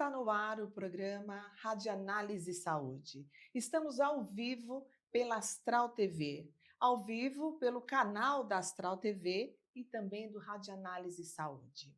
Está no ar o programa Radianálise Saúde. Estamos ao vivo pela Astral TV, ao vivo pelo canal da Astral TV e também do Radianálise Saúde.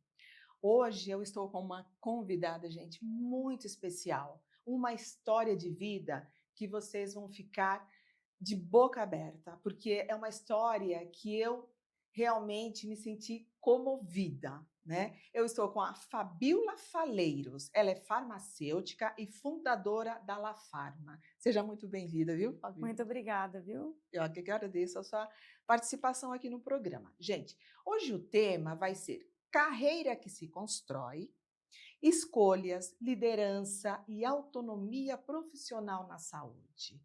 Hoje eu estou com uma convidada, gente, muito especial, uma história de vida que vocês vão ficar de boca aberta, porque é uma história que eu realmente me senti comovida, né? Eu estou com a Fabíola Faleiros, ela é farmacêutica e fundadora da La Farma. Seja muito bem-vinda, viu, Fabíola? Muito obrigada, viu? Eu que agradeço a sua participação aqui no programa. Gente, hoje o tema vai ser carreira que se constrói, escolhas, liderança e autonomia profissional na saúde.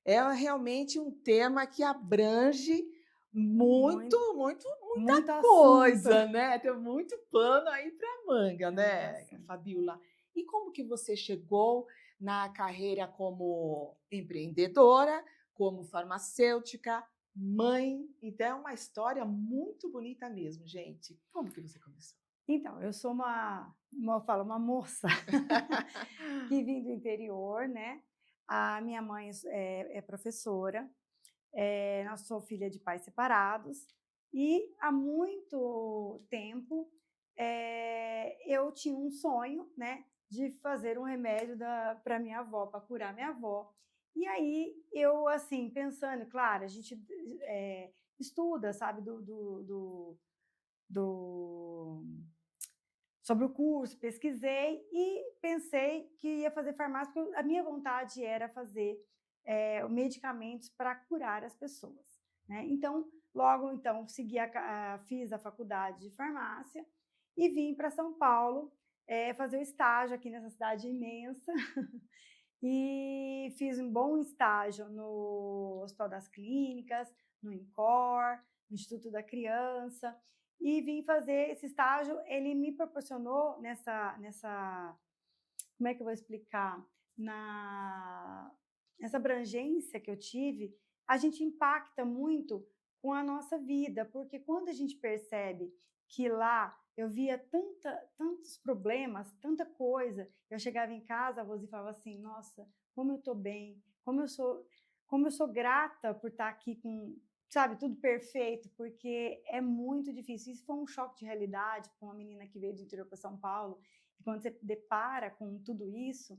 É realmente um tema que abrange Muito, muita muito assunto. coisa, né? Tem muito pano aí para manga, É muito né, assunto. Fabíola? E como que você chegou na carreira como empreendedora, como farmacêutica, mãe? Então, é uma história muito bonita mesmo, gente. Como que você começou? Então, eu sou eu falo, uma moça que vim do interior, né? A minha mãe é professora, eu sou filha de pais separados e há muito tempo eu tinha um sonho, né, de fazer um remédio para minha avó, para curar minha avó. E aí eu, assim, pensando, claro, a gente estuda, sabe, do sobre o curso, pesquisei e pensei que ia fazer farmácia, porque a minha vontade era fazer medicamentos para curar as pessoas, né? Então, logo então, fiz a faculdade de farmácia e vim para São Paulo fazer o estágio aqui nessa cidade imensa. E fiz um bom estágio no Hospital das Clínicas, no INCOR, no Instituto da Criança, e vim fazer esse estágio. Ele me proporcionou como é que eu vou explicar? Na, Nessa abrangência que eu tive, a gente impacta muito com a nossa vida, porque quando a gente percebe que lá eu via tantos problemas, tanta coisa, eu chegava em casa, a Rose falava assim, nossa, como eu estou bem, como eu sou grata por estar aqui com, sabe, tudo perfeito, porque é muito difícil. Isso foi um choque de realidade para uma menina que veio do interior para São Paulo, e quando você depara com tudo isso,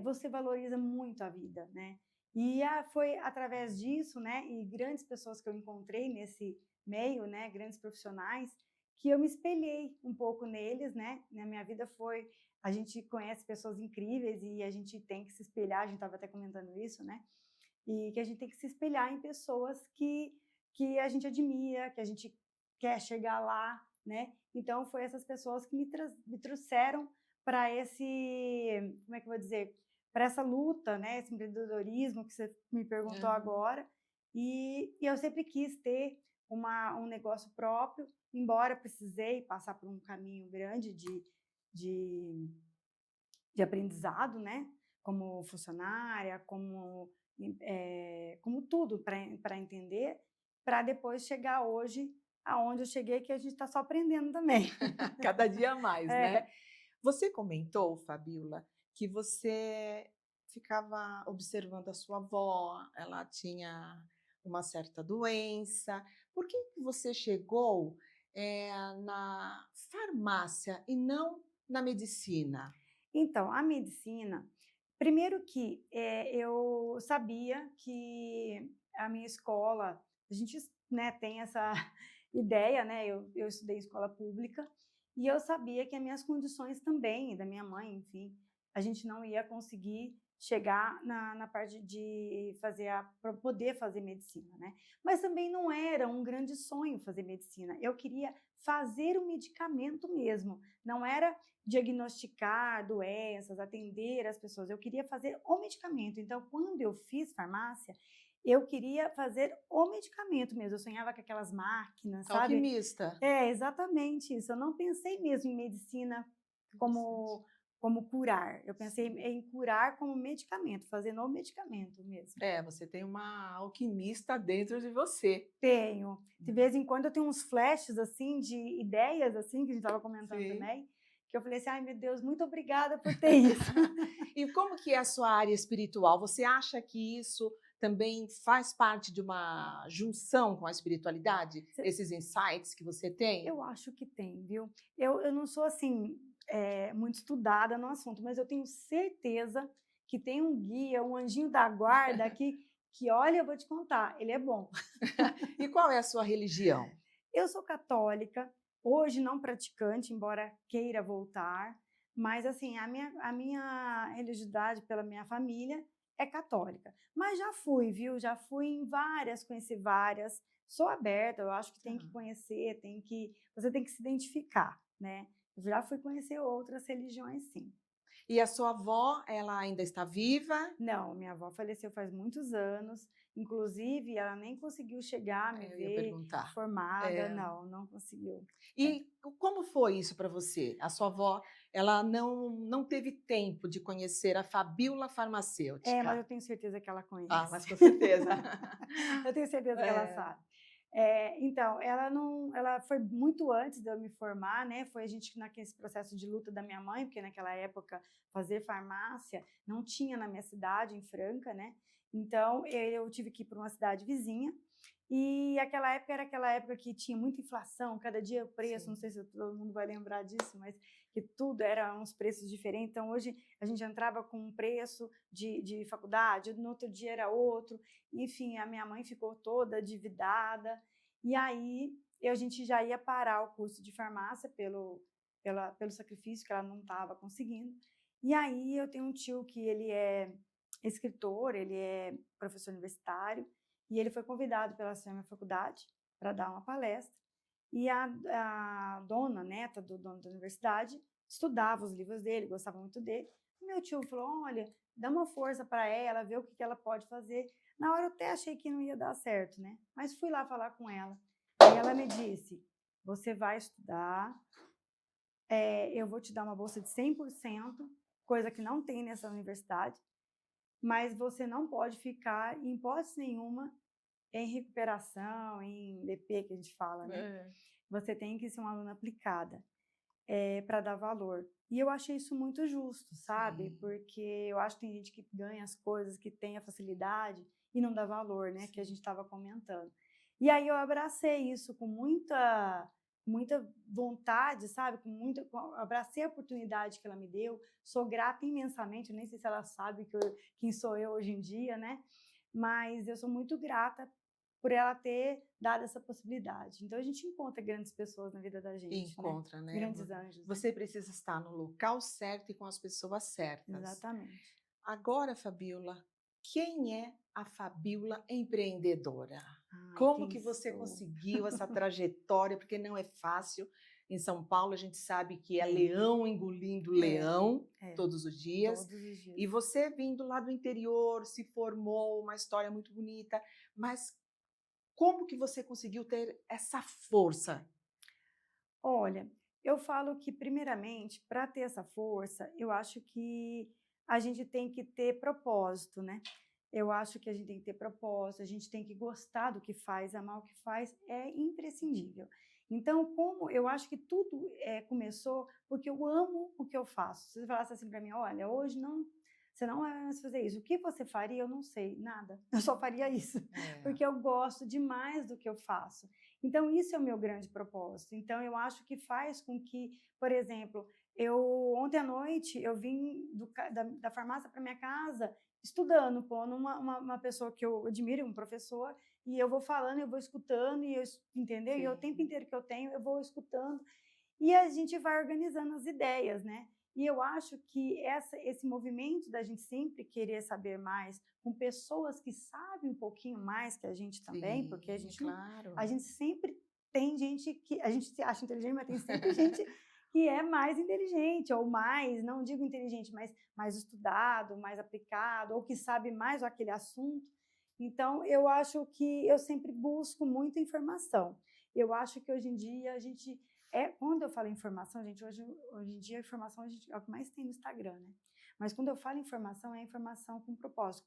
você valoriza muito a vida, né? E foi através disso, né, e grandes pessoas que eu encontrei nesse meio, né, grandes profissionais, que eu me espelhei um pouco neles, né? Na minha vida foi, a gente conhece pessoas incríveis e a gente tem que se espelhar, a gente estava até comentando isso, né? E que a gente tem que se espelhar em pessoas que a gente admira, que a gente quer chegar lá, né? Então, foi essas pessoas que me trouxeram para como é que eu vou dizer, para essa luta, né? Esse empreendedorismo que você me perguntou Aham. agora. E eu sempre quis ter um negócio próprio, embora precisei passar por um caminho grande de, de aprendizado, né? Como funcionária, como tudo para entender, para depois chegar hoje aonde eu cheguei, que a gente está só aprendendo também. Cada dia mais, né? É, Você comentou, Fabíola, que você ficava observando a sua avó, ela tinha uma certa doença. Por que que você chegou, na farmácia e não na medicina? então, a medicina, primeiro que eu sabia que a minha escola, a gente, né, tem essa ideia, né? Eu estudei em escola pública e eu sabia que as minhas condições também, e da minha mãe, enfim, a gente não ia conseguir chegar na parte de para poder fazer medicina, né? Mas também não era um grande sonho fazer medicina. Eu queria fazer o medicamento mesmo, não era diagnosticar doenças, atender as pessoas. Eu queria fazer o medicamento. Então, quando eu fiz farmácia, eu queria fazer o medicamento mesmo. Eu sonhava com aquelas máquinas, sabe? Alquimista. É, exatamente isso. Eu não pensei mesmo em medicina Interessante. como, como curar. Eu pensei Sim. em curar como medicamento, fazendo o medicamento mesmo. É, você tem uma alquimista dentro de você. Tenho. De Né? vez em quando eu tenho uns flashes assim de ideias assim que a gente estava comentando Sim. também, que eu falei assim, ai meu Deus, muito obrigada por ter isso. E como que é a sua área espiritual? Você acha que isso também faz parte de uma junção com a espiritualidade? Esses insights que você tem? Eu acho que tem, viu? Eu não sou assim, muito estudada no assunto, mas eu tenho certeza que tem um guia, um anjinho da guarda que olha, eu vou te contar, ele é bom. E qual é a sua religião? Eu sou católica, hoje não praticante, embora queira voltar, mas assim, a minha religiosidade pela minha família é católica. Mas já fui, viu? Já fui em várias, conheci várias. Sou aberta, eu acho que tem que Tá. conhecer, você tem que se identificar, né? Eu já fui conhecer outras religiões, sim. E a sua avó, ela ainda está viva? Não, minha avó faleceu faz muitos anos, inclusive ela nem conseguiu chegar a me Eu ia ver perguntar. formada, É. não conseguiu. É. E como foi isso para você? A sua avó, ela não teve tempo de conhecer a Fabíola É, mas eu farmacêutica. tenho certeza que ela Ah, conhece. mas com certeza. Eu tenho certeza que ela É. sabe. Então, ela foi muito antes de eu me formar, né? Foi a gente naquele processo de luta da minha mãe, porque naquela época fazer farmácia não tinha na minha cidade, em Franca, né? Então, eu tive que ir para uma cidade vizinha. E aquela época era aquela época que tinha muita inflação, cada dia o preço, não Sim. sei se todo mundo vai lembrar disso, mas que tudo era uns preços diferentes. Então, hoje a gente entrava com um preço de faculdade, no outro dia era outro. Enfim, a minha mãe ficou toda endividada. E aí a gente já ia parar o curso de farmácia pelo sacrifício que ela não estava conseguindo. E aí eu tenho um tio que ele é escritor, ele é professor universitário, e ele foi convidado pela minha faculdade para dar uma palestra. E a dona, neta do dono da universidade, estudava os livros dele, gostava muito dele. E meu tio falou: olha, dá uma força para ela, vê o que ela pode fazer. Na hora eu até achei que não ia dar certo, né? Mas fui lá falar com ela. Aí ela me disse: você vai estudar, eu vou te dar uma bolsa de 100%, coisa que não tem nessa universidade, mas você não pode ficar, em hipótese nenhuma, em recuperação, em DP que a gente fala, né? É. Você tem que ser uma aluna aplicada, para dar valor. E eu achei isso muito justo, sabe? Sim, Porque eu acho que tem gente que ganha as coisas, que tem a facilidade e não dá valor, né? Que a sim. gente estava comentando. E aí eu abracei isso com muita vontade, sabe? Abracei a oportunidade que ela me deu. Sou grata imensamente. Eu nem sei se ela sabe quem sou eu hoje em dia, né? Mas eu sou muito grata por ela ter dado essa possibilidade. Então a gente encontra grandes pessoas na vida da E gente, né? encontra, né? Grandes anjos, né? Você precisa estar no local certo e com as pessoas certas. Exatamente. Agora, Fabíola, quem é a Fabíola empreendedora? Ai, Como quem que você sou? conseguiu essa trajetória? Porque não é fácil. Em São Paulo, a gente sabe que é É, leão engolindo é, leão é, todos os dias. todos os E dias. você vindo lá do interior, se formou, uma história muito bonita. Mas como que você conseguiu ter essa força? Olha, eu falo que, primeiramente, para ter essa força, eu acho que a gente tem que ter propósito, né? Eu acho que a gente tem que ter propósito, a gente tem que gostar do que faz, amar o que faz, é imprescindível. Então, como eu acho que tudo começou porque eu amo o que eu faço. Se você falasse assim para mim, olha, hoje não, você não vai mais fazer isso. O que você faria? Eu não sei, nada. Eu só faria isso, É, porque eu gosto demais do que eu faço. Então, isso é o meu grande propósito. Então, eu acho que faz com que, por exemplo, ontem à noite eu vim da farmácia para minha casa estudando, pondo uma pessoa que eu admiro, um professor, e eu vou falando, eu vou escutando, entendeu? E o tempo sim. inteiro que eu tenho, eu vou escutando, e a gente vai organizando as ideias, né? E eu acho que esse movimento da gente sempre querer saber mais, com pessoas que sabem um pouquinho mais que a gente também, porque a Sim, gente não, claro. a gente sempre tem gente que a gente se acha inteligente, mas tem sempre gente que é mais inteligente, ou mais, não digo inteligente, mas mais estudado, mais aplicado, ou que sabe mais aquele assunto. Então, eu acho que eu sempre busco muita informação. Eu acho que hoje em dia a gente quando eu falo informação, gente, hoje em dia a informação é o que mais tem no Instagram, né? Mas quando eu falo informação, é informação com propósito,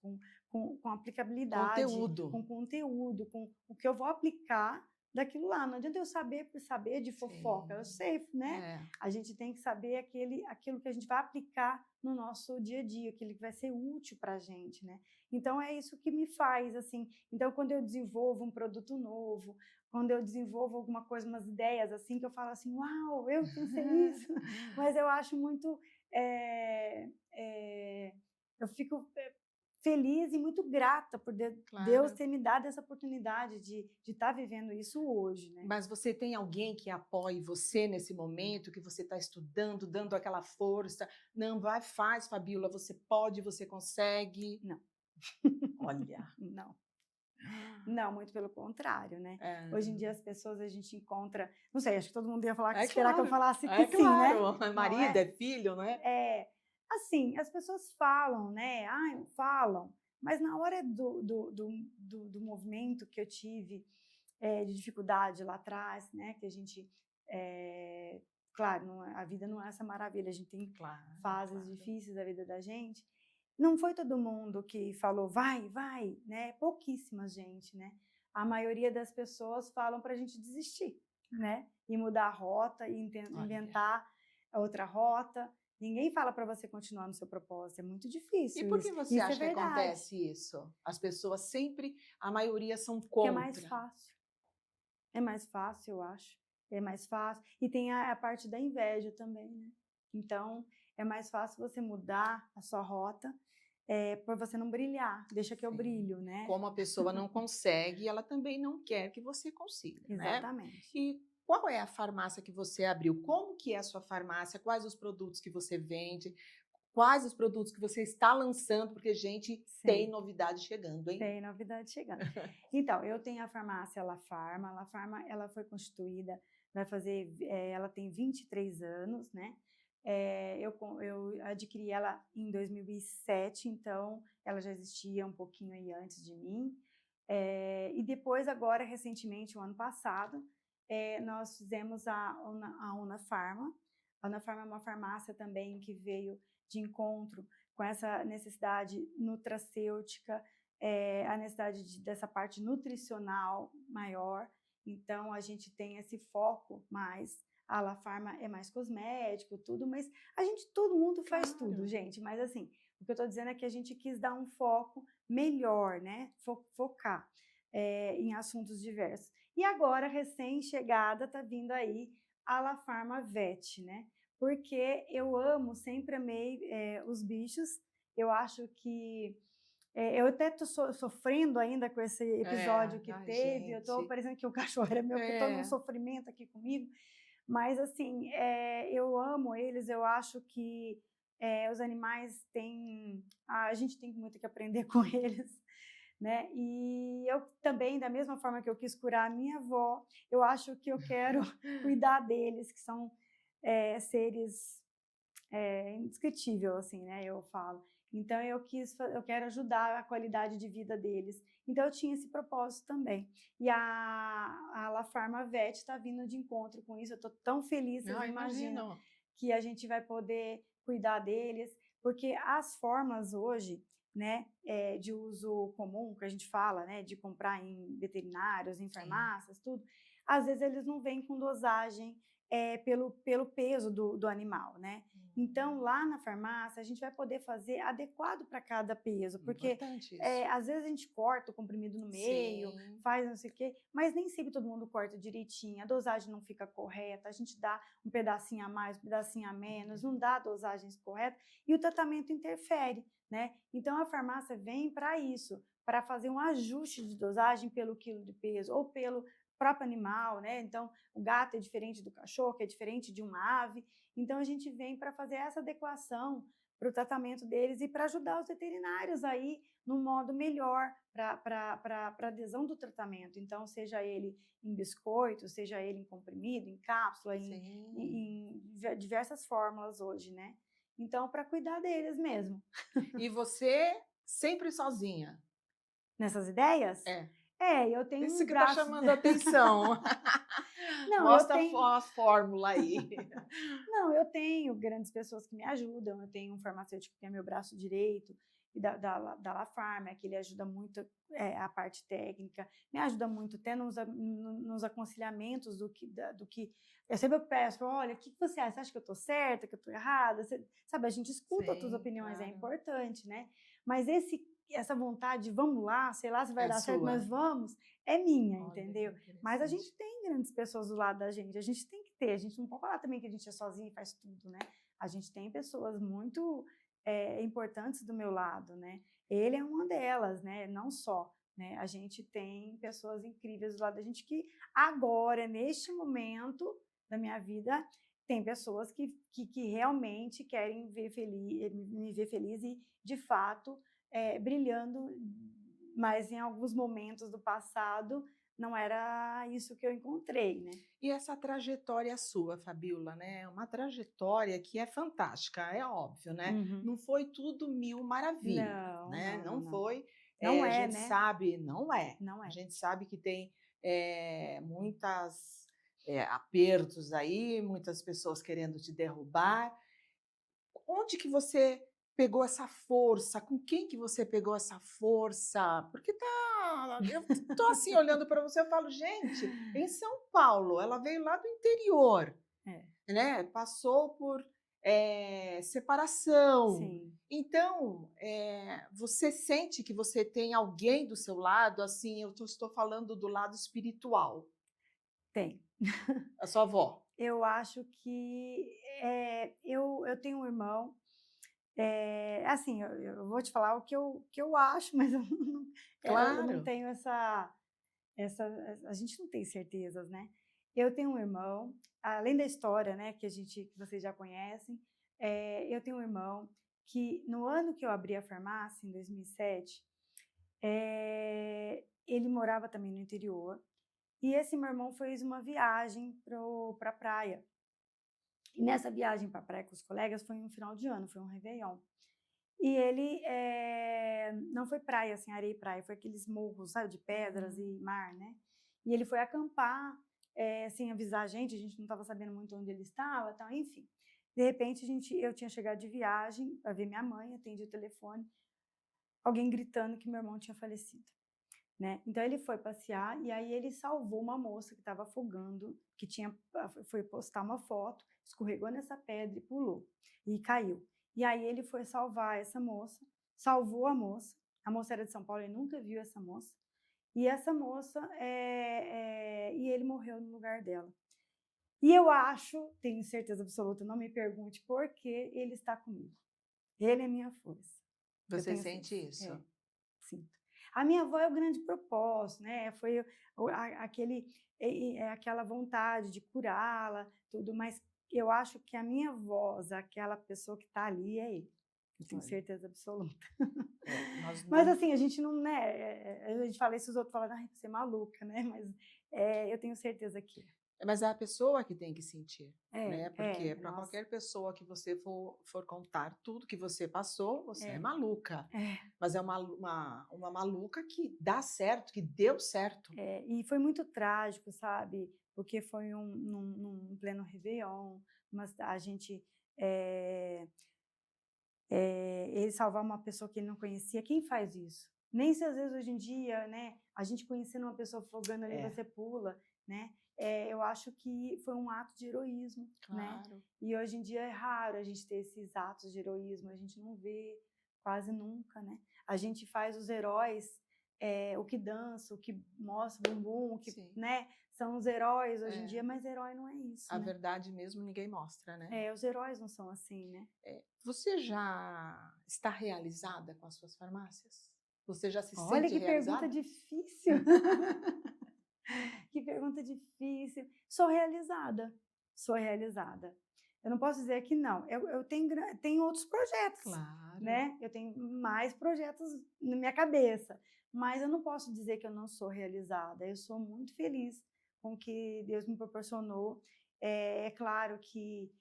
com aplicabilidade, Conteúdo. com conteúdo, com o que eu vou aplicar daquilo lá. Não adianta eu saber por saber de fofoca, eu Sim. sei, né? É, A gente tem que saber aquilo que a gente vai aplicar no nosso dia a dia, aquilo que vai ser útil para a gente, né? Então é isso que me faz, assim. Então, quando eu desenvolvo um produto novo, quando eu desenvolvo alguma coisa, umas ideias assim, que eu falo assim, uau, eu pensei isso, mas eu acho muito. é, é, eu fico feliz e muito grata por Deus claro. ter me dado essa oportunidade de estar vivendo isso hoje, né? Mas você tem alguém que apoie você nesse momento, que você está estudando, dando aquela força? Não, vai, faz, Fabíola, você pode, você consegue. Não, Olha. não. Não, muito pelo contrário, né? Hoje em É, dia as pessoas a gente encontra, não sei, acho que todo mundo ia falar, é esperar que eu claro, falasse que é sim, né? claro. É Não marido, é? é filho, né? É, assim, as pessoas falam, né? Ai, falam, mas na hora do movimento que eu tive de dificuldade lá atrás, né? Que a gente, claro, a vida não é essa maravilha, a gente tem Claro, fases claro. difíceis da vida da gente. Não foi todo mundo que falou, vai, vai, né? Pouquíssima gente, né? A maioria das pessoas falam para a gente desistir, né? E mudar a rota, e Olha. inventar outra rota. Ninguém fala para você continuar no seu propósito, é muito E difícil por que isso. você Isso é acha que verdade, acontece isso? As pessoas sempre, a maioria são porque é mais contra. fácil. É mais fácil, eu acho. É mais fácil. E tem a parte da inveja também, né? Então, é mais fácil você mudar a sua rota por você não brilhar. Deixa que eu Sim. brilho, né? Como a pessoa não consegue, ela também não quer que você consiga, né? Exatamente. E qual é a farmácia que você abriu? Como que é a sua farmácia? Quais os produtos que você vende? Quais os produtos que você está lançando? Porque, gente, tem Sempre. novidade chegando, hein? Tem novidade chegando. Então, eu tenho a farmácia La Farma. A La Farma, ela foi constituída, ela tem 23 anos, né? Eu adquiri ela em 2007, então ela já existia um pouquinho aí antes de mim. E depois, agora, recentemente, o ano passado, nós fizemos a Una Farma. A Una Farma é uma farmácia também que veio de encontro com essa necessidade nutracêutica, a necessidade dessa parte nutricional maior. Então, a gente tem esse foco mais. A La Farma é mais cosmético, tudo, mas todo mundo faz tudo, Claro. gente. Mas assim, o que eu estou dizendo é que a gente quis dar um foco melhor, né? Focar em assuntos diversos. E agora, recém-chegada, está vindo aí a La Farma Vet, né? Porque eu amo, sempre amei os bichos. Eu acho que eu até estou sofrendo ainda com esse episódio que Ai, teve. Eu estou gente. parecendo que o cachorro era meu, porque estou num É. sofrimento aqui comigo. Mas, assim, eu amo eles. Eu acho que os animais têm. A gente tem muito que aprender com eles, né? E eu também, da mesma forma que eu quis curar a minha avó, eu acho que eu quero cuidar deles, que são seres indescritível, assim, né? Eu falo. Então eu quero ajudar a qualidade de vida deles. Então eu tinha esse propósito também. E a La Farma Vet está vindo de encontro com isso. Eu estou tão feliz, vocês Ah, não imaginam, imagino. que a gente vai poder cuidar deles, porque as fórmulas hoje, né, de uso comum que a gente fala, né, de comprar em veterinários, em Sim. farmácias, tudo, às vezes eles não vêm com dosagem pelo peso do animal, né? Então, lá na farmácia, a gente vai poder fazer adequado para cada peso, porque Importante isso. às vezes a gente corta o comprimido no meio, Sim. faz não sei o quê, mas nem sempre todo mundo corta direitinho, a dosagem não fica correta, a gente dá um pedacinho a mais, um pedacinho a menos, não dá dosagens corretas e o tratamento interfere, né? Então, a farmácia vem para isso, para fazer um ajuste de dosagem pelo quilo de peso ou pelo próprio animal, né? Então, o gato é diferente do cachorro, que é diferente de uma ave. Então, a gente vem para fazer essa adequação para o tratamento deles e para ajudar os veterinários aí num modo melhor para a adesão do tratamento. Então, seja ele em biscoito, seja ele em comprimido, em cápsula, Sim. em diversas fórmulas hoje, né? Então, para cuidar deles mesmo. E você sempre sozinha? Nessas ideias? É. Eu tenho Isso um que está braço. chamando a atenção. Não, eu Mostra tenho. a fórmula aí. Não, eu tenho grandes pessoas que me ajudam, eu tenho um farmacêutico que é meu braço direito, da La Farma, que ele ajuda muito a parte técnica, me ajuda muito até nos aconselhamentos do que eu sempre peço, olha, o que você acha? Você acha que eu estou certa, que eu estou errada? Sabe, a gente escuta outras Sim, opiniões, é claro. importante, né? Mas essa vontade, vamos lá, sei lá se vai É dar certo, sua. mas vamos, é minha, Olha que entendeu? Mas a gente interessante. tem grandes pessoas do lado da gente, a gente tem que ter, a gente não pode falar também que a gente é sozinho e faz tudo, né? A gente tem pessoas muito importantes do meu lado, né? Ele é uma delas, né? Não só, né? A gente tem pessoas incríveis do lado da gente que agora, neste momento da minha vida, tem pessoas que realmente querem me ver feliz e, de fato, brilhando, mas em alguns momentos do passado não era isso que eu encontrei, né? E essa trajetória sua, Fabiola, né? Uma trajetória que é fantástica, é óbvio, né? Uhum. Não foi tudo mil maravilhas, Não, né? não, não, Não não. foi. Não A é, gente né? sabe, não é. Não A é. gente sabe que tem muitas apertos aí, muitas pessoas querendo te derrubar. Onde que você pegou essa força? Com quem que você pegou essa força? Porque eu tô assim olhando para você, eu falo, gente, em São Paulo, ela veio lá do interior, É, né? Passou por separação. sim, Então, você sente que você tem alguém do seu lado, assim, estou falando do lado espiritual, tem. a sua avó. Eu acho que eu tenho um irmão. Assim, eu vou te falar o que eu acho, mas eu não Claro. tenho essa. A gente não tem certezas, né? Eu tenho um irmão, além da história, né, que vocês já conhecem, eu tenho um irmão que no ano que eu abri a farmácia, em 2007, ele morava também no interior, e esse meu irmão fez uma viagem para a praia. E nessa viagem para a praia com os colegas foi um final de ano, foi um Réveillon. E ele não foi praia, assim, areia e praia, foi aqueles morros, sabe, de pedras Uhum. e mar, né? E ele foi acampar, sem avisar a gente não estava sabendo muito onde ele estava, tal, enfim. De repente, eu tinha chegado de viagem para ver minha mãe, atendi o telefone, alguém gritando que meu irmão tinha falecido, né? Então ele foi passear e aí ele salvou uma moça que estava afogando, foi postar uma foto, escorregou nessa pedra e pulou e caiu. E aí ele foi salvar essa moça, salvou a moça era de São Paulo, ele nunca viu essa moça, e essa moça, e ele morreu no lugar dela. E eu acho, tenho certeza absoluta, não me pergunte por que ele está comigo. Ele é minha força. Eu Você tenho sente força. isso? Sinto. A minha avó é o grande propósito, né? Foi aquela vontade de curá-la, tudo, mas eu acho que a minha voz, aquela pessoa que está ali, é ele. Eu tenho Olha, certeza absoluta. nós Mas não. assim, a gente não, né? A gente fala isso, os outros falam, ai, você é maluca, né? Mas eu tenho certeza que Mas é a pessoa que tem que sentir, né? Porque para nossa, qualquer pessoa que você for contar tudo que você passou, você é é, maluca. é. Mas é uma maluca que dá certo, que deu certo. E foi muito trágico, sabe? Porque foi num pleno Réveillon, mas a gente ele salvar uma pessoa que ele não conhecia, quem faz isso? Nem se às vezes hoje em dia, né, a gente conhecendo uma pessoa afogando ali, É, você pula, né? Eu acho que foi um ato de heroísmo, né? claro. E hoje em dia é raro a gente ter esses atos de heroísmo, a gente não vê quase nunca, né? A gente faz os heróis, o que dança, o que mostra bumbum, o que, Sim. né? São os heróis hoje em É. dia, mas herói não é isso, A né? verdade mesmo ninguém mostra, né? Os heróis não são assim, né? Você já está realizada com as suas farmácias? Você já se Olha sente que pergunta realizada? difícil. Que pergunta difícil. Sou realizada. Sou realizada. Eu não posso dizer que não. Eu tenho outros projetos, Claro. né? Eu tenho mais projetos na minha cabeça, mas eu não posso dizer que eu não sou realizada. Eu sou muito feliz com o que Deus me proporcionou. É claro que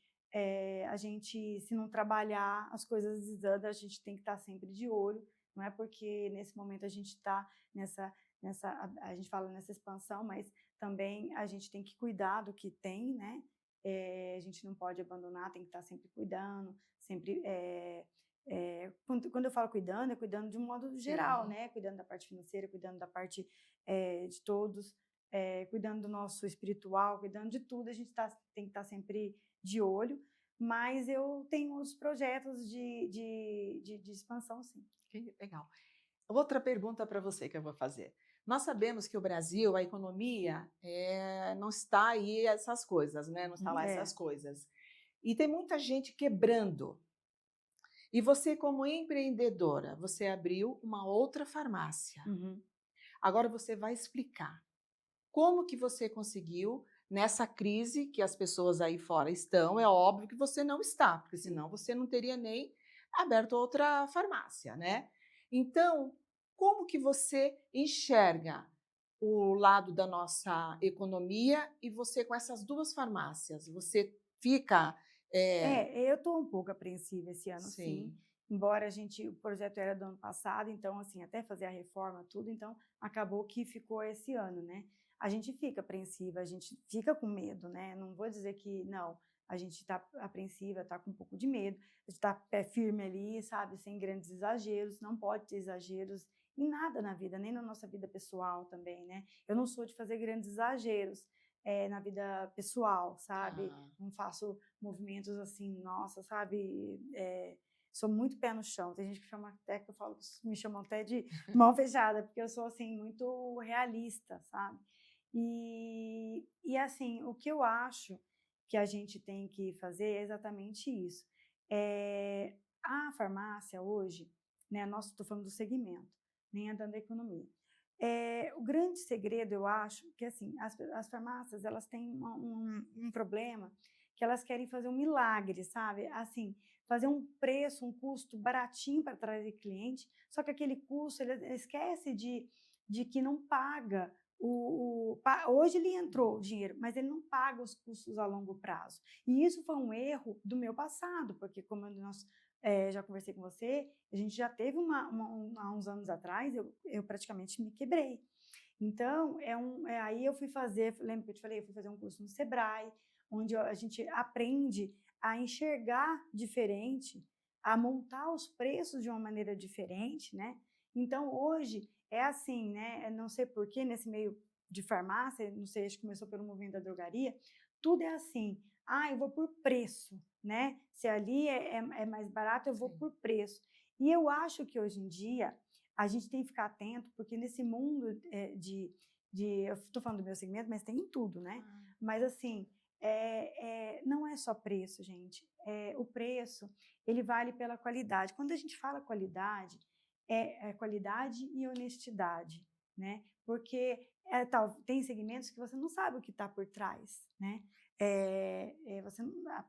a gente, se não trabalhar, as coisas desandam, a gente tem que estar sempre de olho. Não é porque nesse momento a gente está a gente fala nessa expansão, mas também a gente tem que cuidar do que tem, né? A gente não pode abandonar, tem que estar sempre cuidando, sempre Quando eu falo cuidando, é cuidando de um modo geral, Sim. né? Cuidando da parte financeira, cuidando da parte de todos, cuidando do nosso espiritual, cuidando de tudo. A gente tem que estar sempre de olho, mas eu tenho os projetos de expansão, sim. Que legal. Outra pergunta para você que eu vou fazer. Nós sabemos que o Brasil, a economia, não está aí essas coisas, né? Não está lá essas É. coisas. E tem muita gente quebrando. E você, como empreendedora, você abriu uma outra farmácia. Uhum. Agora você vai explicar como que você conseguiu nessa crise que as pessoas aí fora estão. É óbvio que você não está, porque senão você não teria nem aberto outra farmácia, né? Então, como que você enxerga o lado da nossa economia e você com essas duas farmácias? Você fica, Eu estou um pouco apreensiva esse ano, sim. sim, Embora o projeto era do ano passado, então, assim, até fazer a reforma, tudo, então, acabou que ficou esse ano, né? A gente fica apreensiva, a gente fica com medo, né? Não vou dizer que não, a gente está apreensiva, está com um pouco de medo, a gente está pé firme ali, sabe? Sem grandes exageros, não pode ter exageros em nada na vida, nem na nossa vida pessoal também, né? Eu não sou de fazer grandes exageros na vida pessoal, sabe? tá. Não faço movimentos assim, nossa, sabe? Sou muito pé no chão. Tem gente que chama até que eu falo, me chamam até de mão fechada, porque eu sou assim muito realista, sabe? E assim, o que eu acho que a gente tem que fazer é exatamente isso. A farmácia hoje, né? Nossa, estou falando do segmento, nem andando da economia. O grande segredo, eu acho, que assim, as farmácias elas têm um problema que elas querem fazer um milagre, sabe? Assim, fazer um preço, um custo baratinho para trazer cliente, só que aquele custo, ele esquece de que não paga hoje ele entrou o dinheiro, mas ele não paga os custos a longo prazo. E isso foi um erro do meu passado, porque como nós já conversei com você, a gente já teve há uns anos atrás, eu praticamente me quebrei. Então, aí eu fui fazer, lembra que eu te falei, eu fui fazer um curso no Sebrae, onde a gente aprende a enxergar diferente, a montar os preços de uma maneira diferente, né? Então, hoje é assim, né? Não sei por que nesse meio de farmácia, não sei, acho que começou pelo movimento da drogaria, tudo é assim, eu vou por preço, né? Se ali é mais barato, eu vou Sim. por preço. E eu acho que hoje em dia a gente tem que ficar atento, porque nesse mundo eu estou falando do meu segmento, mas tem em tudo, né? Ah, Mas assim, não é só preço, gente. O preço, ele vale pela qualidade. Quando a gente fala qualidade, é qualidade e honestidade, né? Porque tem segmentos que você não sabe o que está por trás, né?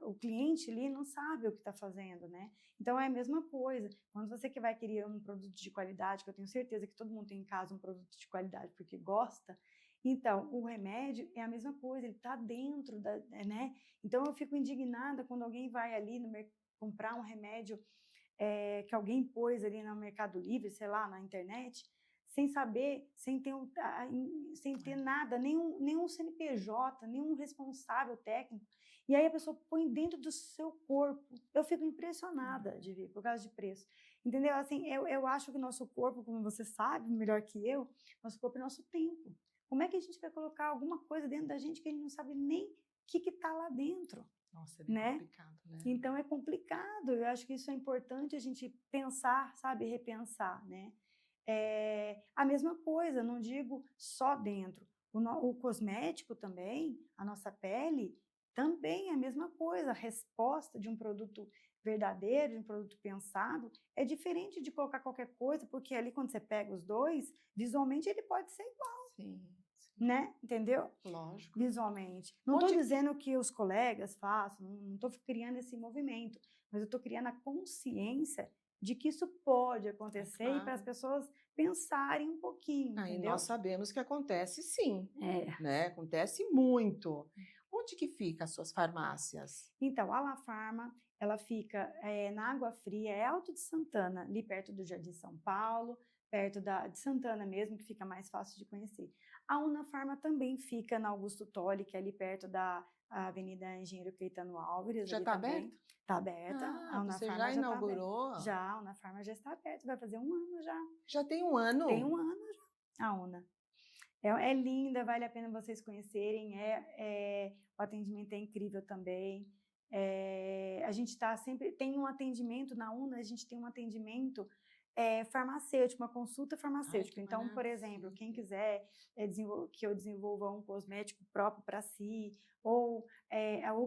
O cliente ali não sabe o que está fazendo, né? Então é a mesma coisa. Quando você que vai querer um produto de qualidade, que eu tenho certeza que todo mundo tem em casa um produto de qualidade porque gosta, então o remédio é a mesma coisa, ele está dentro né? Então eu fico indignada quando alguém vai ali no mercado comprar um remédio que alguém pôs ali no Mercado Livre, sei lá, na internet, sem saber, sem ter nada, nenhum CNPJ, nenhum responsável técnico. E aí a pessoa põe dentro do seu corpo. Eu fico impressionada de ver, por causa de preço. Entendeu? Assim, eu acho que o nosso corpo, como você sabe, melhor que eu, nosso corpo é nosso tempo. Como é que a gente vai colocar alguma coisa dentro da gente que a gente não sabe nem o que está lá dentro, nossa, é bem né? complicado, né? Então é complicado, eu acho que isso é importante a gente pensar, sabe, repensar, né? A mesma coisa, não digo só dentro. O cosmético também, a nossa pele, também é a mesma coisa. A resposta de um produto verdadeiro, de um produto pensado, é diferente de colocar qualquer coisa, porque ali quando você pega os dois, visualmente ele pode ser igual, Sim, sim, né? Entendeu? lógico. Visualmente. Não estou Onde dizendo que os colegas façam, não estou criando esse movimento, mas eu estou criando a consciência de que isso pode é acontecer e para as claro. pessoas pensarem um pouquinho, Aí nós entendeu? sabemos que acontece sim, É. né? Acontece muito. Onde que fica as suas farmácias? Então, a La Farma, ela fica na Água Fria, é Alto de Santana, ali perto do Jardim São Paulo, perto de Santana mesmo, que fica mais fácil de conhecer. A Unafarma também fica na Augusto Tolli, que é ali perto da Avenida Engenheiro Caetano Álvares, Já ali está também. aberto? Está aberta, a Ah, você Unafarma já já está aberta. inaugurou? Já, a Unafarma já está aberta, vai fazer um ano já. Já tem um Tem ano? um ano já, a Una. É linda, vale a pena vocês conhecerem, o atendimento é incrível também. A gente está sempre, tem um atendimento na Una, a gente tem um atendimento farmacêutico, uma consulta Ai, farmacêutica. que Então, por exemplo, quem maravilha. quiser que eu desenvolva um cosmético próprio para si, ou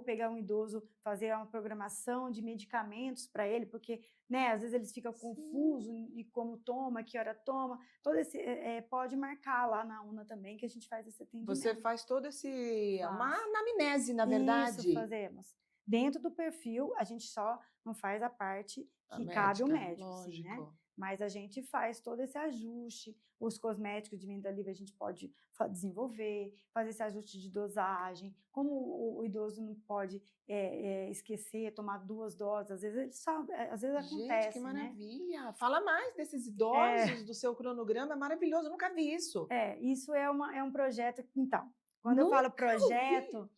pegar um idoso, fazer uma programação de medicamentos para ele, porque, né, às vezes eles ficam Sim. confusos em como toma, que hora toma, todo esse, pode marcar lá na Una também, que a gente faz esse atendimento. Você faz todo uma Faz. anamnese, na Isso, verdade. fazemos. Dentro do perfil, a gente só não faz a parte A que cabe ao médica, médico, sim, né? lógico. Mas a gente faz todo esse ajuste. Os cosméticos de venda livre a gente pode desenvolver, fazer esse ajuste de dosagem. Como o idoso não pode esquecer, tomar 2 doses, às vezes Gente, que acontece, né? maravilha! Fala mais desses É, idosos, do seu cronograma, é maravilhoso, eu nunca vi isso. isso é um projeto. Então, quando eu falo Nunca ouvi. projeto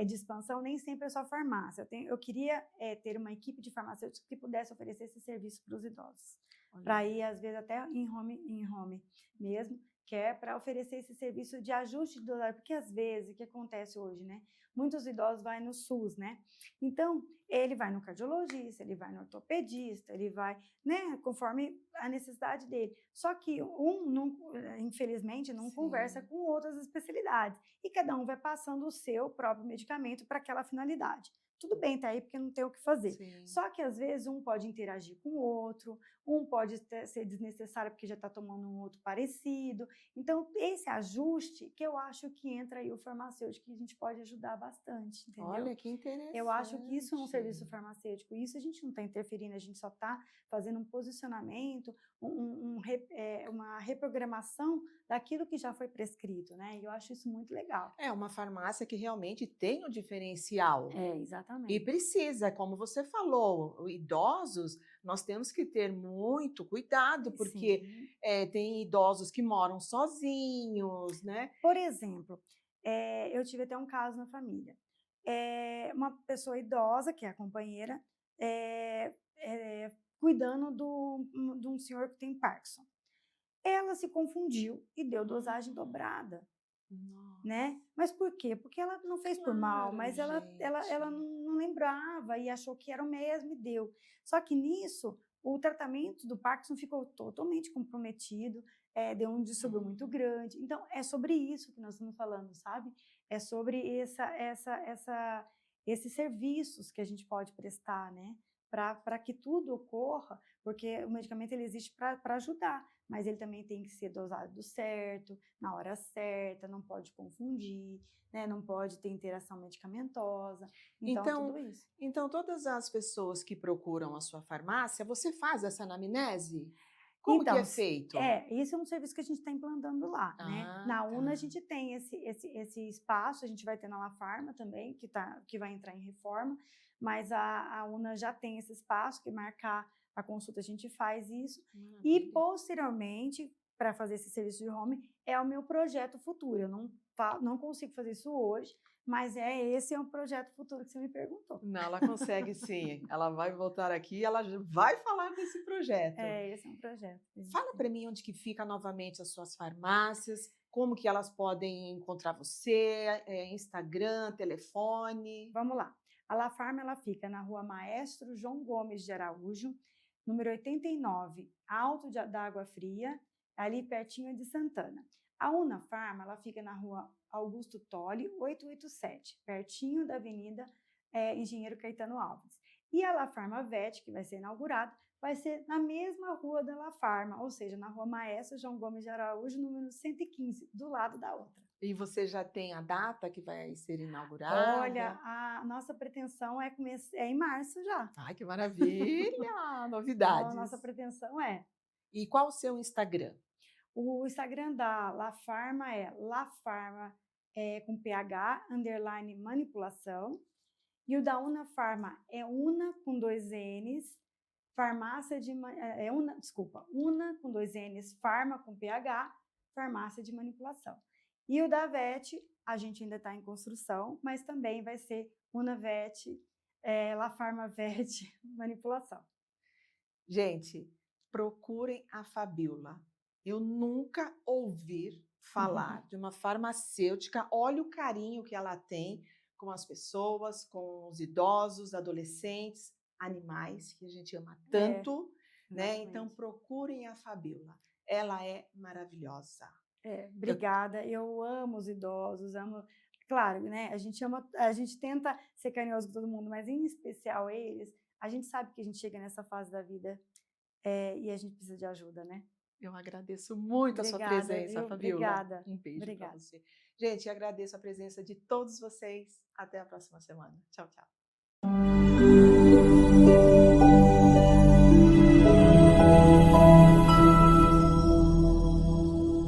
de expansão, nem sempre é só farmácia. Eu queria ter uma equipe de farmacêuticos que pudesse oferecer esse serviço para os idosos. Para ir, às vezes, até em home mesmo, que é para oferecer esse serviço de ajuste de dosagem. Porque, às vezes, o que acontece hoje, né? Muitos idosos vão no SUS, né? Então, ele vai no cardiologista, ele vai no ortopedista, ele vai, né, conforme a necessidade dele. Só que infelizmente, não conversa Sim. com outras especialidades. E cada um vai passando o seu próprio medicamento para aquela finalidade. Tudo bem, tá aí porque não tem o que fazer. Sim. Só que às vezes um pode interagir com o outro, um pode ser desnecessário porque já está tomando um outro parecido. Então, esse ajuste que eu acho que entra aí o farmacêutico, que a gente pode ajudar bastante, entendeu? Olha que interessante. Eu acho que isso é um serviço farmacêutico, isso a gente não está interferindo, a gente só está fazendo um posicionamento, uma reprogramação daquilo que já foi prescrito, né? E eu acho isso muito legal. É uma farmácia que realmente tem um diferencial. Exatamente. E precisa, como você falou, idosos, nós temos que ter muito cuidado, porque tem idosos que moram sozinhos, né? Por exemplo, eu tive até um caso na família. Uma pessoa idosa, que é a companheira, cuidando de um senhor que tem Parkinson. Ela se confundiu e deu dosagem dobrada. Nossa. Né? Mas por quê? Porque ela não fez por mal, Claro, mas ela não lembrava e achou que era o mesmo e deu. Só que nisso, o tratamento do Parkinson ficou totalmente comprometido, deu um distúrbio muito grande. Então, é sobre isso que nós estamos falando, sabe? É sobre esses serviços que a gente pode prestar, né? Para que tudo ocorra, porque o medicamento ele existe para ajudar, mas ele também tem que ser dosado certo, na hora certa, não pode confundir, né? Não pode ter interação medicamentosa. Então, tudo isso. Então, todas as pessoas que procuram a sua farmácia, você faz essa anamnese? Como que Então, é feito? esse é um serviço que a gente está implantando lá, né? Na Una a gente tem esse espaço, a gente vai ter na La Farma também, que vai entrar em reforma, mas a Una já tem esse espaço, que marcar a consulta a gente faz isso. Maravilha. E posteriormente, para fazer esse serviço de home, é o meu projeto futuro. Eu não consigo fazer isso hoje, mas esse é um projeto futuro que você me perguntou. Não, ela consegue sim. Ela vai voltar aqui e ela vai falar desse projeto. Esse é um projeto. Fala para mim onde que fica novamente as suas farmácias, como que elas podem encontrar você, Instagram, telefone. Vamos lá. A La Farma ela fica na Rua Maestro João Gomes de Araújo, número 89, Alto da Água Fria, ali pertinho de Santana. A Unafarma ela fica na Rua Augusto Tolli, 887, pertinho da Avenida Engenheiro Caetano Alves. E a La Farma Vet, que vai ser inaugurada, vai ser na mesma rua da La Farma, ou seja, na Rua Maestro João Gomes de Araújo, número 115, do lado da outra. E você já tem a data que vai ser inaugurada? Olha, a nossa pretensão é em março já. Ai, que maravilha! Novidades. A nossa pretensão é. E qual o seu Instagram? O Instagram da La Farma é lafarma com PH, _ manipulação. E o da Unafarma é Una com 2 N's, farmácia de, desculpa, Una com 2 N's, Farma com PH, farmácia de manipulação. E o da VET, a gente ainda está em construção, mas também vai ser Unavet, La Farma VET manipulação. Gente, procurem a Fabiola. Eu nunca ouvi falar de uma farmacêutica. Olha o carinho que ela tem com as pessoas, com os idosos, adolescentes, animais, que a gente ama tanto, né? Então, Exatamente. procurem a Fabiola. Ela é maravilhosa. Obrigada. Eu amo os idosos, amo. Claro, né? A gente tenta ser carinhoso com todo mundo, mas em especial eles. A gente sabe que a gente chega nessa fase da vida e a gente precisa de ajuda, né? Eu agradeço muito a sua Obrigada, presença, viu? Fabiola. Obrigada. Um beijo para Obrigada. você. Gente, agradeço a presença de todos vocês. Até a próxima semana. Tchau, tchau.